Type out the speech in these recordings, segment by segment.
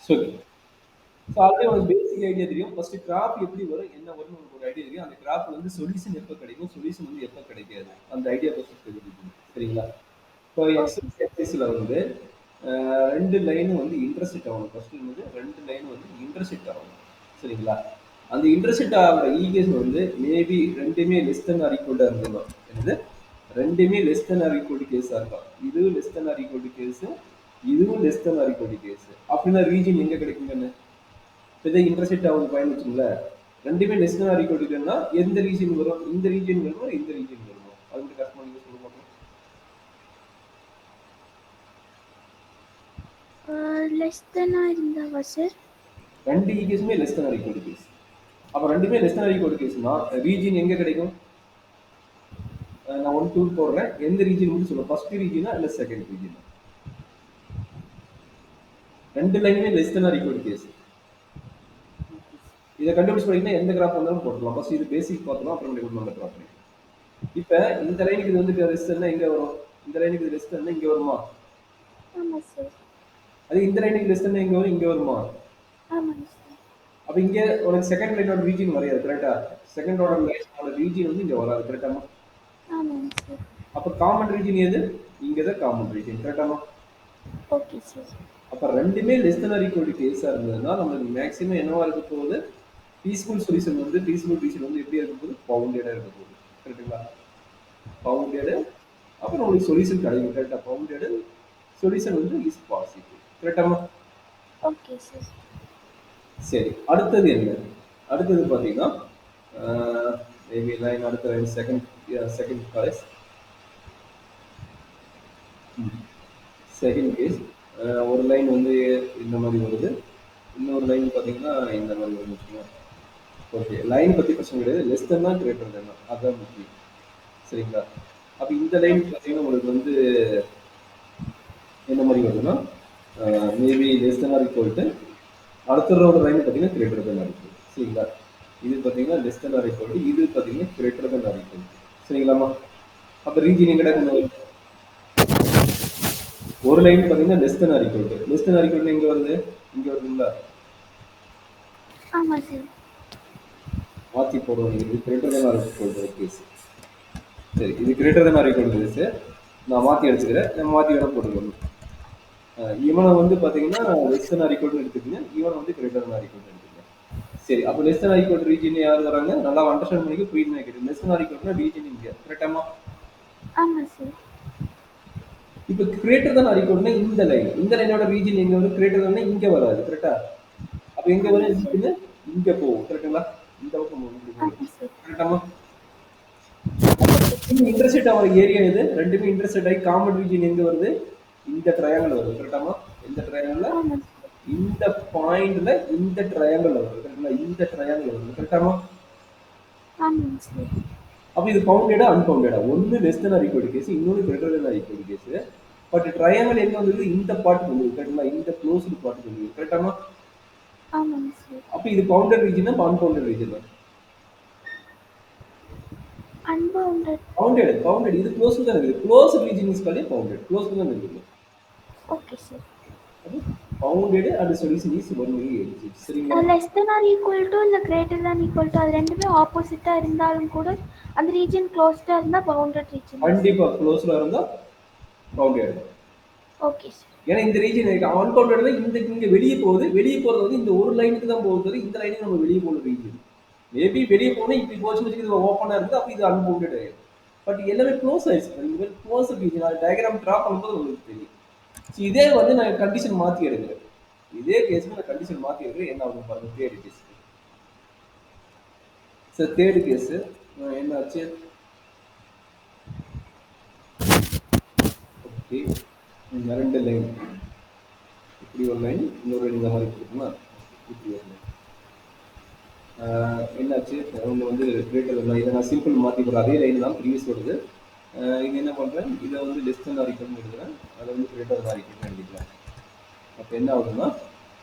சரி. So already உனக்கு basic idea தெரியும். ஃபர்ஸ்ட் கிராஃப் எப்படி வரும், என்ன வரும்னு உனக்கு ஒரு ஐடியா தெரியும். அந்த கிராஃப்ல வந்து சொல்யூஷன் எப்ப கிடைக்கும், சொல்யூஷன் வந்து எப்ப கிடைக்காது. அந்த ஐடியா ஃபர்ஸ்ட் தெரிஞ்சுக்கணும். சரிங்களா? இப்போ ஓகே சார். எக்ஸைஸ்ல வந்து 2 லைனும் வந்து இன்டர்செக்ட் ஆகணும். ஃபர்ஸ்ட் வந்து 2 லைனும் வந்து இன்டர்செக்ட் ஆகணும். சரிங்களா? அந்த இன்டர்செக்ட் ஆகிற ஈக்குவேஷன் வந்து மேபி ரெண்டுமே லெஸ் தென் ஆர் ஈக்குவல் இருந்தோம். என்னது? ரெண்டுமே less than or equal to கேஸா இருக்கும். இதுவும் less than or equal to case, இதுவும் less than or equal to case. அப்படின்னா ரீஜன் எங்க கிடைக்குங்கன்னு இதை இன்டர்செக்ட் ஆகுது பயன் வச்சுங்களேன். ரெண்டுமே லெஸ் தென் ஆர் ஈக்குவல் டுன்னா எந்த ரீஜன் வரும்? இந்த ரீஜன் வருமோ இந்த ரீஜன் வருமோ? அது மட்டும் கரெக்ட் பண்ணி சொல்ல மாட்டோம். லெஸ் தென்னா இருந்தாவா சார்? ரெண்டு ஈக்குவேஷனுமே less than or equal to case. அப்ப ரெண்டுமே less than or equal to கேஸ்னா ரீஜன் எங்க கிடைக்கும்? நான் 1 2 போடுறேன். எந்த ரீஜன் மட்டும் சொல்லுங்க. ஃபர்ஸ்ட் ரீஜனா இல்ல செகண்ட் ரீஜனா? ரெண்டு லைனுமே less than or equal to case. இதை கண்டுபிடிச்சு படிக்கணும். எந்த கிராஃப் வந்தாலும் போட்டுக்கலாம். ஃபர்ஸ்ட் இது பேசிக் பார்த்தலாம், அப்புறம் டெவலப்மெண்ட் பார்க்கலாம். இப்ப இந்த லைனுக்கு இது வந்து லெஸ் தென்னா எங்க வரும்? இந்த லைனுக்கு இது லெஸ் தென்னா இங்க வருமா? ஆமாம் சார். அது இந்த லைனுக்கு லெஸ் தென்னா இங்க வரும், இங்க வருமா? ஆமாங்க சார். அப்ப இங்க உனக்கு செகண்ட் லைனோட ரீஜன் வரையாது. கரெக்டா? செகண்ட் ஆர்டர் லைனோட ரீஜன் வந்து இங்க வராது. கரெக்டாமா? ஆமாங்க சார். அப்ப காமன் ரீஜன் எது? இங்க தான் காமன் ரீஜன். கரெக்டாமா? Okay sir. அப்ப ரெண்டுமே less than or equal to கேஸா இருந்ததுன்னா நம்மளுக்கு மேக்ஸிமம் என்னவா இருக்க போகுது? பீஸ்ஃபுல் சொல்யூஷன் வந்து பீஸ்ஃபுல் ரீஜன் வந்து எப்படி இருக்க போகுது? பவுண்டடா இருக்க போகுது. கரெக்ட்டுங்களா? பவுண்டட் அப்புறம் உங்களுக்கு சொல்யூஷன் கிடைக்கும். கரெக்டா? பவுண்டட் சொல்யூஷன் வந்து இஸ் பாசிட்டிவ். கரெக்டாமா? Okay sir. சரி, அடுத்தது என்ன? அடுத்தது பார்த்தீங்கன்னா மேபி லைன் அடுத்த line second college second case ஒரு லைன் வந்து இந்த மாதிரி வருது, இன்னொரு லைன் பார்த்தீங்கன்னா இந்த மாதிரி வருது. ஓகே, லைன் பற்றி பிரச்சனை கிடையாது. லெஸ் தென் தான் கிரேட்டர் தென் தான், அதுதான் முக்கியம். சரிங்களா? அப்போ இந்த லைன் பார்த்தீங்கன்னா உங்களுக்கு வந்து என்ன மாதிரி வருதுன்னா maybe less than or equal to அடுத்த ரோட லைன் பார்த்தீங்கன்னா கிரேட்டர் தென் ஆர் ஈக்குவல். சரிங்களா? இது பார்த்தீங்கன்னா less than or equal to, இது பார்த்தீங்கன்னா கிரேட்டர் தென் ஆர் ஈக்குவல். சரிங்களாமா? அப்போ ரீஜன் எங்கடா ஒரு லைன் பார்த்தீங்கன்னா less than or equal to, less than or equal எங்க வருது? இங்க வருதுங்களா? ஆமா சார். மாற்றி போடுவோம். இது greater than or equal to case. சரி, இது greater than or equal to case. நான் மாற்றி அடிச்சுக்கிறேன். நான் மாற்றி வேணா போட்டுக்கணும். இவனை வந்து பார்த்தீங்கன்னா less than or equal to எடுத்துக்கங்க, இவனை வந்து greater than or equal to எடுத்துக்கங்க. சரி, அப்போ less than or equal to region யார் வராங்க? நல்லா அண்டர்ஸ்டாண்ட் பண்ணிக்க, புரியுது நினைக்கிறேன். Less than or equal to region இங்க. கரெக்டாமா? ஆமா சார். இப்போ greater than or equal to இந்த லைன், இந்த லைனோட ரீஜன் எங்க வரும்? கிரேட்டர் தென் இங்க வராது. கரெக்டா? அப்ப எங்க ஆமா வரும்? சார். இங்க போகும். கரெக்ட்டுங்களா? இந்த பக்கம் போகும். ஆமா சார். கரெக்டாமா? Okay sir. இன்டர்செக்ட் ஆகிற ஏரியா எது? ரெண்டுமே இன்டர்செக்ட் ஆகி காமன் ரீஜன் எங்க வருது? இந்த ட்ரையாங்கிள் வருது. கரெக்டாமா? இந்த ட்ரையாங்கிள்ல ஆமா சார். இந்த பாயிண்ட்ல இந்த ட்ரையாங்கிள் வருது. கரெக்ட்டுங்களா? இந்த ட்ரையாங்கிள் வருது. கரெக்டாமா? ஆமாங்க சார். அப்ப இது பவுண்டடா அன்பவுண்டடா? ஒன்னு less than or equal to case, இன்னொன்னு greater than or equal to case. But triangle எங்க வந்தது? இந்த பார்ட் வந்து. கரெக்ட்டுங்களா? இந்த க்ளோஸ்டு பார்ட் வந்து. கரெக்டாமா? ஆமாங்க சார். அப்ப இது பவுண்டட் ரீஜனா அன்பவுண்டட் ரீஜனா? அன்பவுண்டட். பவுண்டட் இது க்ளோஸ் தான் இருக்குது. Close region is called bounded. Close தான் இருக்குது. Okay sir. Bounded and solution is only exist. சரிங்களா? Less than or equal to இல்லை கிரேட்டர் தேன் ஈக்குவல் டு அது ரெண்டுமே ஆப்போசிட்டா இருந்தாலும் கூட அந்த ரீஜன் க்ளோஸ்டா இருந்தா பவுண்டட் ரீஜன். கண்டிப்பா க்ளோஸ்ல இருந்தா பவுண்டட். Okay sir. ஏன்னா இந்த ரீஜன் அன்பவுண்டட் தான். இந்த இங்க வெளியே போகுது. வெளியே போறது வந்து இந்த ஒரு லைனுக்கு தான் போகுது. இந்த லைனுக்கு நம்ம வெளியே போன ரீஜன். மேபி வெளியே போனா இப்படி போச்சுன்னு இது ஓப்பனா இருக்குது. அப்ப இது அன்பவுண்டட் ஆயிடும். பட் எல்லாமே க்ளோஸ் ஆயிடுச்சு. இந்த மாதிரி க்ளோஸ் ரீஜன் அது டயக்ராம் டிரா பண்ணும்போது உங்களுக்கு தெரியும். இதே வந்து நான் கண்டிஷன் மாத்தி எடுக்கிறேன். இதே கேஸ்ல நான் கண்டிஷன் மாத்தி எடுக்கிறேன். என்ன ஆகும் பாருங்க. Third case. Sir third case என்ன ஆச்சு? ஓகே, ரெண்டு லைன் இப்படி ஒரு லைன், இன்னொரு லைன் இந்த மாதிரி இருக்குமா? இப்படி ஒரு லைன் என்னாச்சு? ஒன்று வந்து கிரேட்டர் தான். இதை நான் சிம்பிள் மாற்றி போடுறேன். அதே லைன் தான் ப்ரீவியஸ் வருது. இது என்ன பண்ணுறேன்? இதை வந்து லெஸ் தென் ஆர் ஈக்குவல்னு எடுக்கிறேன். அதை வந்து கிரேட்டர் ஆர் ஈக்குவல்னு எழுதிக்கலாம். அப்போ என்ன ஆகுதுன்னா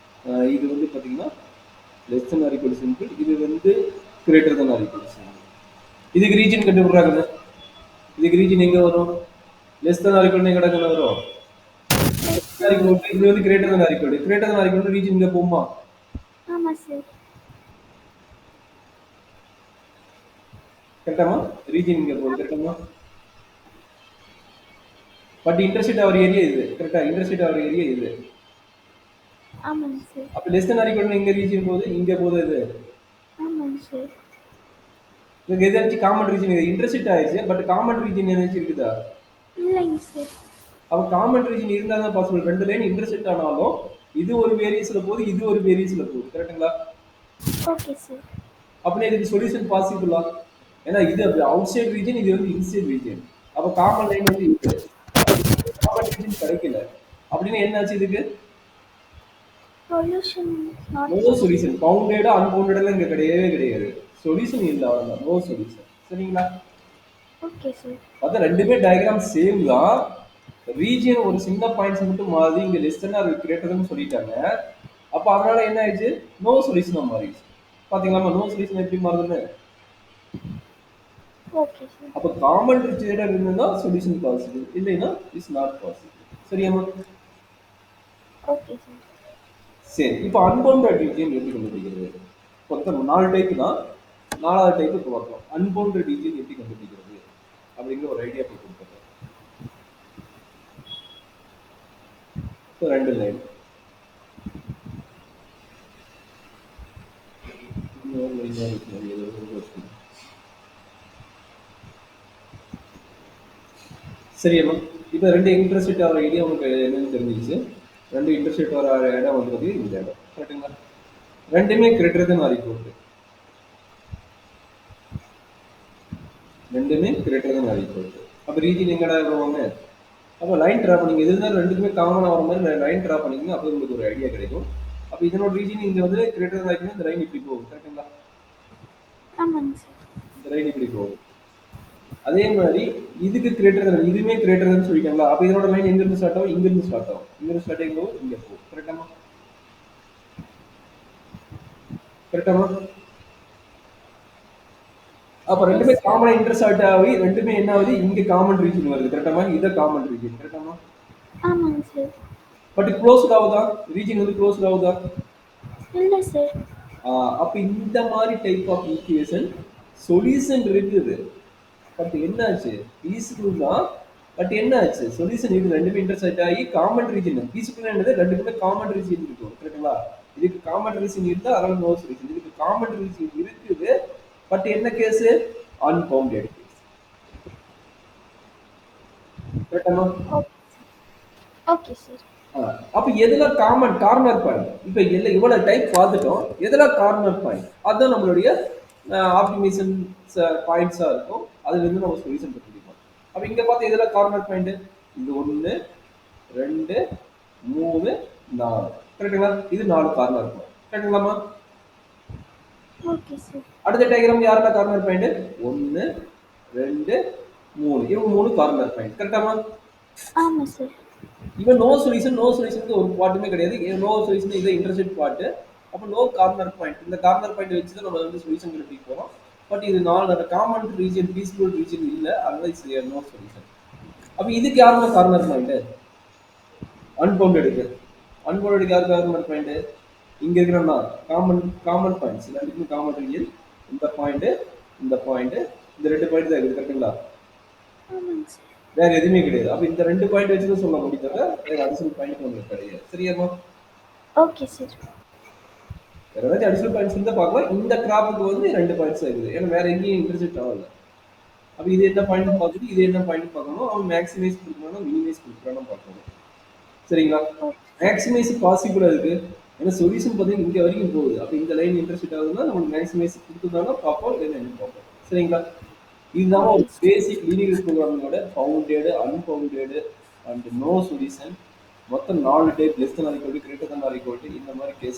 இது வந்து பார்த்தீங்கன்னா less than or equal simple, இது வந்து greater than or equal simple. இதுக்கு ரீஜன் கண்டுபிடுறாங்க. இதுக்கு ரீஜன் எங்கே வரும்? லெஸ் தென் ஆர் ஈக்குவல் எங்கே வரும்? இது வந்து greater than or equal greater than or equal region இங்க போகுமா? ஆமாம் சார். கரெக்டாமா? ரீஜன் இங்க போகுது கரெக்டாமா? பட் இன்டர்செக்ட் ஆகிற ஏரியா இது கரெக்டா? இன்டர்செக்ட் ஆகிற ஏரியா இது. ஆமாங்க சார். அப்ப லெஸ் than ஆர் ஈக்குவல் எங்க ரீஜன் போகுது? இங்க போகுது இது. ஆமாங்க சார். இங்க எதாச்சும் காமன் ரீஜன் இது இன்டர்செக்ட் ஆயிடுச்சு பட் காமன் ரீஜன் ஏதாச்சும் இருக்குதா? இல்லைங்க சார். அப்ப காமன் ரீஜன் இருந்தா தான் பாசிபிள். ரெண்டு லைன் இன்டர்செக்ட் ஆனாலும் இது ஒரு வேரியஸ்ல போகுது, இது ஒரு வேரியஸ்ல போகுது. கரெக்ட்டுங்களா? Okay sir. அப்படின்னா இதுக்கு சொல்யூஷன் பாசிபிளா? ஏன்னா இது அவுட் சைட் ரீஜன், இது வந்து இன்சைட் ரீஜன். அப்ப காமன் லைன் வந்து இது. அப்ப இதுக்கு காமன் ரீஜன் கிடைக்கல. அப்படின்னா என்ன ஆச்சு இதுக்கு? Solution not no solution. பவுண்டடா அன்பவுண்டடா இங்க கிடையவே கிடையாது. சொல்யூஷன் இல்ல அவ்வளவுதான். No solution. சரிங்களா? Okay sir. அதான் ரெண்டுமே டயக்ராம் சேம் தான். ரீஜியன் ஒரு சின்ன பாயிண்ட்ஸ் மட்டும் மாறி இங்க லெஸ் தென் ஆர் கிரேட்டர்னு சொல்லிட்டாங்க. அப்ப அதனால என்ன ஆயிடுச்சு? நோ சொல்யூஷனா மாறிடுச்சு. பாத்தீங்களா நோ சொல்யூஷன் எப்படி மாறுதுன்னு? Okay sir. அப்ப காமன் ரீஜியன் இருந்ததுன்னா சொல்யூஷன் பாசிபிள், இல்லைன்னா இஸ் நாட் பாசிபிள். சரியாமா? Okay sir. சரி, இப்போ அன்பவுண்டட் ரீஜியன் எப்படி கண்டுபிடிக்கிறது? மொத்தம் 4 டைப் தான். 4வது டைப் இப்போ பார்க்கலாம். அன்பவுண்டட் ரீஜியன் எப்படி கண்டுபிடிக்கிறது அப்படிங்கிற ஒரு ஐடியா போய் கொடுத்துருக்கேன். இப்போ 2 லைன் சரியாமா? இப்போ 2 இன்டர்செக்ட் ஆகிற ஐடியா உங்களுக்கு என்னன்னு தெரிஞ்சிச்சு. 2 இன்டர்செக்ட் வர இடம் வந்து இந்த இடம். கரெக்டுங்களா? ரெண்டுமே கிரேட்டர் than ஆர் ஈக்குவல். ரெண்டுமே கிரேட்டர் than ஆர் ஈக்குவல். அப்போ ரீஜன் எங்கடா வருவாங்க? அப்போ லைன் ட்ரா பண்ணிங்க. எது இருந்தாலும் ரெண்டுக்குமே காமனாக வர மாதிரி லைன் ட்ரா பண்ணிங்க. அப்போ உங்களுக்கு ஒரு ஐடியா கிடைக்கும். அப்போ இதனோட ரீஜன் இங்கே வந்து கிரேட்டர் than ஆகிடுச்சுன்னா இந்த லைன் இப்படி போகும். கரெக்டுங்களா? ஆமாங்க சார். இந்த லைன் இப்படி போகும். அதே மாதிரி இதுக்கு கிரேட்டர் than இதுவுமே கிரேட்டர் than சொல்லிட்டாங்களா? அப்போ இதனோட லைன் எங்கிருந்து ஸ்டார்ட் ஆகும்? இங்கிருந்து ஸ்டார்ட் ஆகும். இங்கிருந்து ஸ்டார்ட் ஆகும் போது இங்கே போகும். கரெக்டாமா? கரெக்டாமா? அப்ப ரெண்டுமே காமனா இன்டர்செக்ட் ஆகி ரெண்டுமே என்ன ஆகுது? இங்க காமன் ரீஜன் வருது. கரெக்டாமா? இத காமன் ரீஜன். கரெக்டாமா? ஆமாங்க சார். பட் க்ளோஸ்ட் ஆகுதா? ரீஜன் வந்து க்ளோஸ்ட் ஆகுதா? இல்லை சார். அப்ப இந்த மாதிரி டைப் ஆஃப் ஈக்குவேஷன் சொல்யூஷன் இருக்குது. பட் என்னாச்சு? பீஸ்ஃபுல் தான். பட் என்னாச்சு? சொல்யூஷன் இது ரெண்டுமே இன்டர்செக்ட் ஆகி காமன் ரீஜன். பீஸ்ஃபுல் என்னது? ரெண்டுக்குமே காமன் ரீஜன் இருக்கும். கரெக்டுங்களா? இதுக்கு காமன் ரீஜன் இருந்தா அதனால நோ சொல்யூஷன். இதுக்கு காமன் ரீஜன் இருக்குது. பட் என்ன கேஸ்? Unbounded case. கரெக்டாமா? Okay sir. அப்ப எதுல காமன் கார்னர் பாயிண்ட்? இப்ப இவ்வளவு டைப் பார்த்துட்டோம். எதுல கார்னர் பாயிண்ட்? அதுதான் நம்மளுடைய ஆப்டிமைசேஷன் பாயிண்ட்ஸா இருக்கும். அதுல இருந்து நம்ம சொல்யூஷன் கண்டுபிடிப்போம். அப்ப இங்க பார்த்து எதுல கார்னர் பாயிண்ட்? இது 1 2 3 4. கரெக்டுங்களா? இது 4 கார்னர் பாயிண்ட். கரெக்டுங்களாமா? Okay sir. அடுத்த டயக்ராம் யாரோட கார்னர் பாயிண்ட்? 1 2 3. இவங்க 3 கார்னர் பாயிண்ட். கரெக்டாமா? ஆமா சார். இவன் நோ சொல்யூஷனுக்கு ஒரு பார்ட்டுமே கிடையாது. நோ சொல்யூஷன் இது இன்டர்செக்ட் பார்ட். அப்போ நோ கார்னர் பாயிண்ட். இந்த கார்னர் பாயிண்ட் வச்சு தான் நம்ம வந்து சொல்யூஷன் கண்டுபிடிக்க போறோம். பட் இது காமன் ரீஜன், பீஸ்ஃபுல் ரீஜன் இல்ல. அதனால இது நோ சொல்யூஷன். அப்ப இதுக்கு யாருமே கார்னர் பாயிண்ட்? அன்பவுண்டடுக்கு. அன்பவுண்டடுக்கு யார் கார்னர் பாயிண்ட்? இங்க இருக்கிறோம்னா காமன் பாயிண்ட்ஸ் ரெண்டுக்கும் காமன் ரீஜன். இந்த பாயிண்ட் இந்த பாயிண்ட் இந்த 2 பாயிண்ட் தான் இருக்குது. கரெக்டுங்களா? ஆமாங்க சார். வேற எதுவுமே கிடையாது. அப்ப இந்த 2 பாயிண்ட் வச்சு தான் சொல்ல முடியும் தவிர வேற அடிஷனல் பாயிண்ட் உங்களுக்கு கிடையாது. சரியாமா? Okay sir. வேற ஏதாச்சும் அடிஷனல் பாயிண்ட்ஸ் இருந்தா பார்க்கலாம். இந்த கிராப்புக்கு வந்து 2 பாயிண்ட்ஸ் இருக்குது. ஏன்னா வேற எங்கேயும் இன்டர்செக்ட் ஆகல. அப்ப இது என்ன பாயிண்ட் பார்த்துட்டு இது என்ன பாயிண்ட் பார்க்கணும். அவன் மேக்ஸிமைஸ் கொடுக்கணும், மினிமைஸ் கொடுக்கணும் பார்க்கணும். சரிங்களா? மேக்ஸிமைஸ் பாசிபிள் இருக்கு. ஏன்னா சொல்யூஷன் பார்த்தீங்கன்னா இங்க வரைக்கும் போகுது. அப்ப இந்த லைன் இன்டர்செக்ட் ஆகுதுன்னா நமக்கு மேக்ஸிமைஸ் கொடுத்துருந்தாங்க பார்ப்போம், இல்லைன்னா என்ன பார்ப்போம். சரிங்களா? இதுதான் ஒரு பேசிக் லீனியர் ப்ரோக்ராமிங்கோட bounded, unbounded and no solution. மொத்தம் 4 type. Less than or equal to, greater than or equal to, இந்த மாதிரி கேஸ்